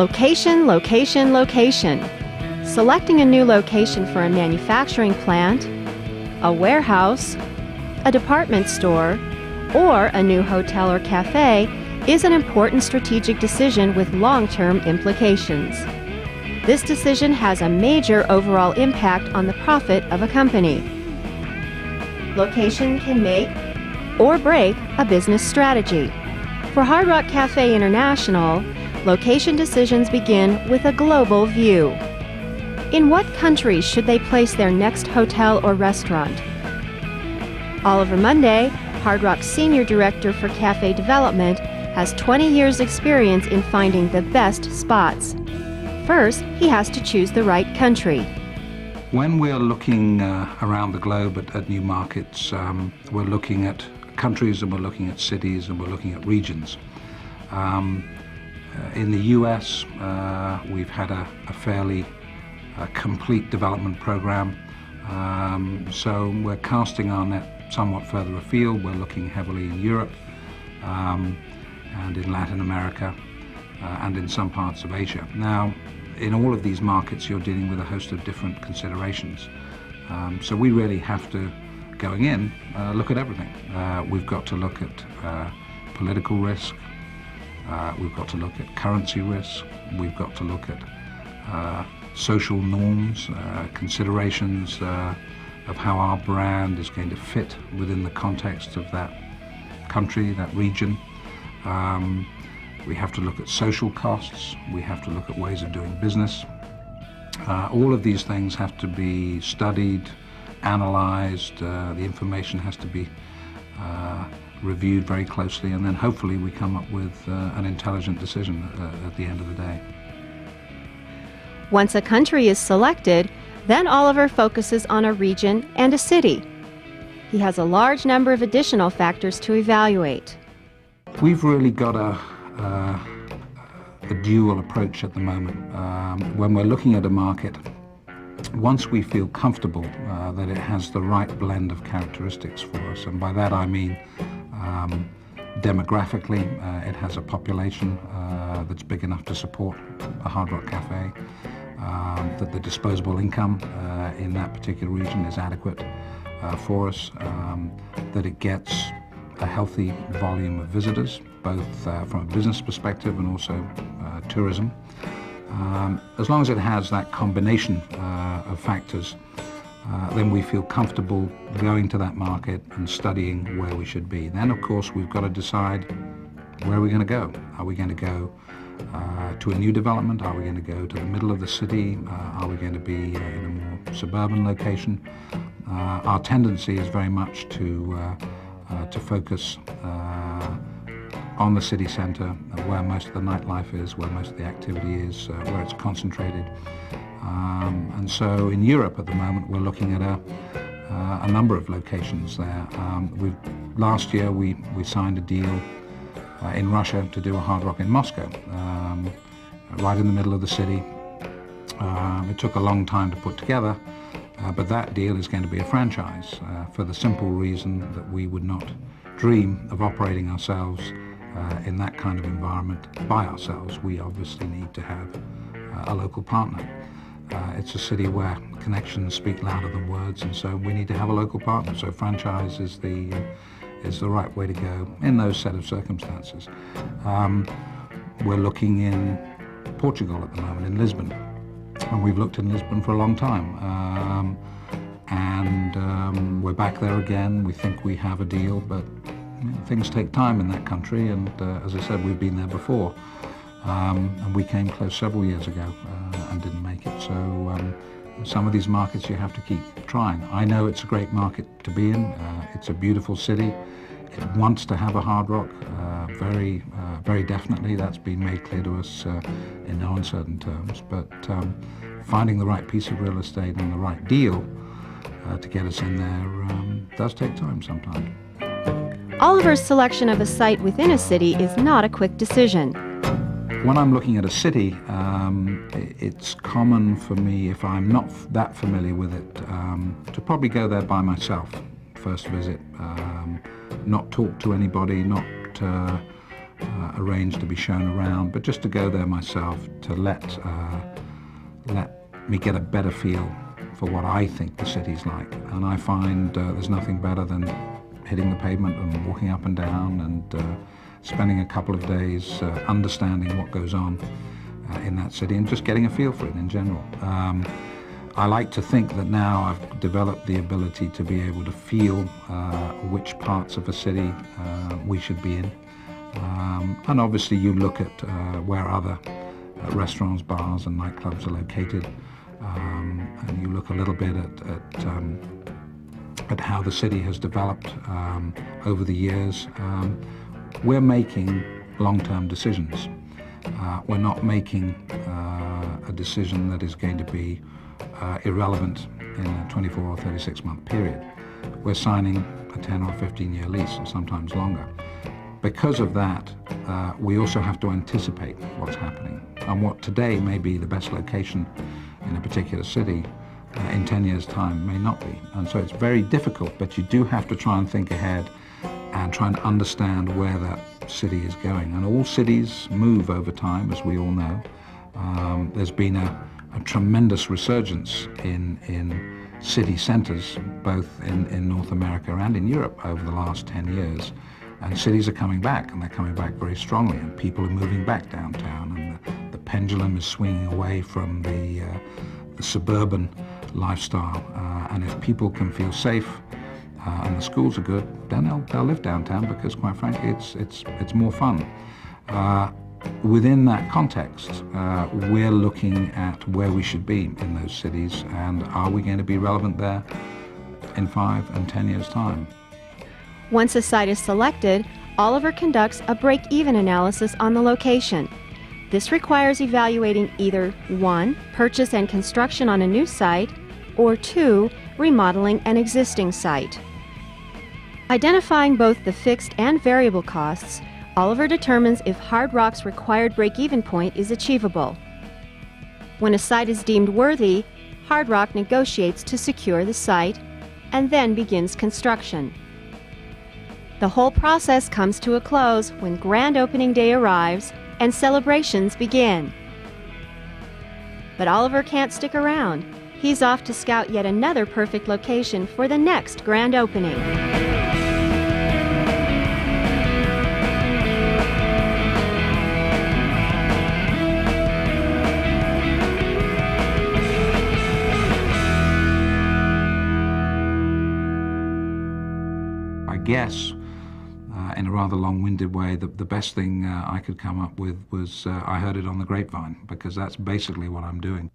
Location, location, location. Selecting a new location for a manufacturing plant, a warehouse, a department store, or a new hotel or cafe is an important strategic decision with long-term implications. This decision has a major overall impact on the profit of a company. Location can make or break a business strategy. For Hard Rock Cafe International, location decisions begin with a global view. In what countries should they place their next hotel or restaurant? Oliver Monday, Hard Rock's Senior Director for Cafe Development, has 20 years' experience in finding the best spots. First, he has to choose the right country. When we're looking around the globe at new markets, we're looking at countries and we're looking at cities and we're looking at regions. In the US, we've had a fairly complete development program, so we're casting our net somewhat further afield. We're looking heavily in Europe and in Latin America and in some parts of Asia. Now, in all of these markets, you're dealing with a host of different considerations. So we really have to, going in, look at everything. We've got to look at political risk. We've got to look at currency risk. We've got to look at social norms, considerations of how our brand is going to fit within the context of that country, that region. We have to look at social costs. We have to look at ways of doing business. All of these things have to be studied, analyzed. The information has to be reviewed very closely, and then hopefully we come up with an intelligent decision at the end of the day. Once a country is selected, then Oliver focuses on a region and a city. He has a large number of additional factors to evaluate. We've really got a dual approach at the moment. When we're looking at a market, once we feel comfortable that it has the right blend of characteristics for us, and by that I mean demographically, it has a population that's big enough to support a Hard Rock Cafe, that the disposable income in that particular region is adequate for us, that it gets a healthy volume of visitors, both from a business perspective and also tourism. As long as it has that combination of factors, then we feel comfortable going to that market and studying where we should be. Then, of course, we've got to decide where are we going to go. Are we going to go to a new development? Are we going to go to the middle of the city? Are we going to be in a more suburban location? Our tendency is very much to focus on the city centre, where most of the nightlife is, where most of the activity is, where it's concentrated. And so in Europe at the moment we're looking at a number of locations there. Last year we signed a deal in Russia to do a Hard Rock in Moscow, right in the middle of the city. It took a long time to put together, but that deal is going to be a franchise for the simple reason that we would not dream of operating ourselves in that kind of environment by ourselves. We obviously need to have a local partner. It's a city where connections speak louder than words, and so we need to have a local partner. So franchise is the right way to go in those set of circumstances. We're looking in Portugal at the moment, in Lisbon, and we've looked in Lisbon for a long time. And we're back there again. We think we have a deal, but things take time in that country, and as I said, we've been there before. And we came close several years ago and didn't make it. So some of these markets you have to keep trying. I know it's a great market to be in. It's a beautiful city. It wants to have a Hard Rock, very definitely. That's been made clear to us in no uncertain terms. But finding the right piece of real estate and the right deal to get us in there does take time sometimes. Oliver's selection of a site within a city is not a quick decision. When I'm looking at a city, it's common for me, if I'm not that familiar with it, to probably go there by myself, first visit, not talk to anybody, not arrange to be shown around, but just to go there myself to let me get a better feel for what I think the city's like. And I find there's nothing better than hitting the pavement and walking up and down and spending a couple of days understanding what goes on in that city and just getting a feel for it in general. I like to think that now I've developed the ability to be able to feel which parts of a city we should be in. And obviously you look at where other restaurants, bars and nightclubs are located, and you look a little bit at how the city has developed over the years. We're making long-term decisions. We're not making a decision that is going to be irrelevant in a 24 or 36 month period. We're signing a 10 or 15-year lease, or sometimes longer. Because of that, we also have to anticipate what's happening. And what today may be the best location in a particular city, in 10 years' time may not be. And so it's very difficult, but you do have to try and think ahead and try and understand where that city is going. And all cities move over time, as we all know. There's been a tremendous resurgence in city centres, both in North America and in Europe over the last 10 years. And cities are coming back, and they're coming back very strongly, and people are moving back downtown, and the pendulum is swinging away from the suburban lifestyle. And if people can feel safe and the schools are good, then they'll live downtown, because quite frankly it's more fun. Within that context, we're looking at where we should be in those cities, and are we going to be relevant there in 5 and 10 years' time? Once a site is selected, Oliver conducts a break-even analysis on the location. This requires evaluating either 1, purchase and construction on a new site, or 2, remodeling an existing site. Identifying both the fixed and variable costs, Oliver determines if Hard Rock's required break-even point is achievable. When a site is deemed worthy, Hard Rock negotiates to secure the site and then begins construction. The whole process comes to a close when grand opening day arrives and celebrations begin. But Oliver can't stick around. He's off to scout yet another perfect location for the next grand opening. I guess, in a rather long-winded way, the best thing I could come up with was I heard it on the grapevine, because that's basically what I'm doing.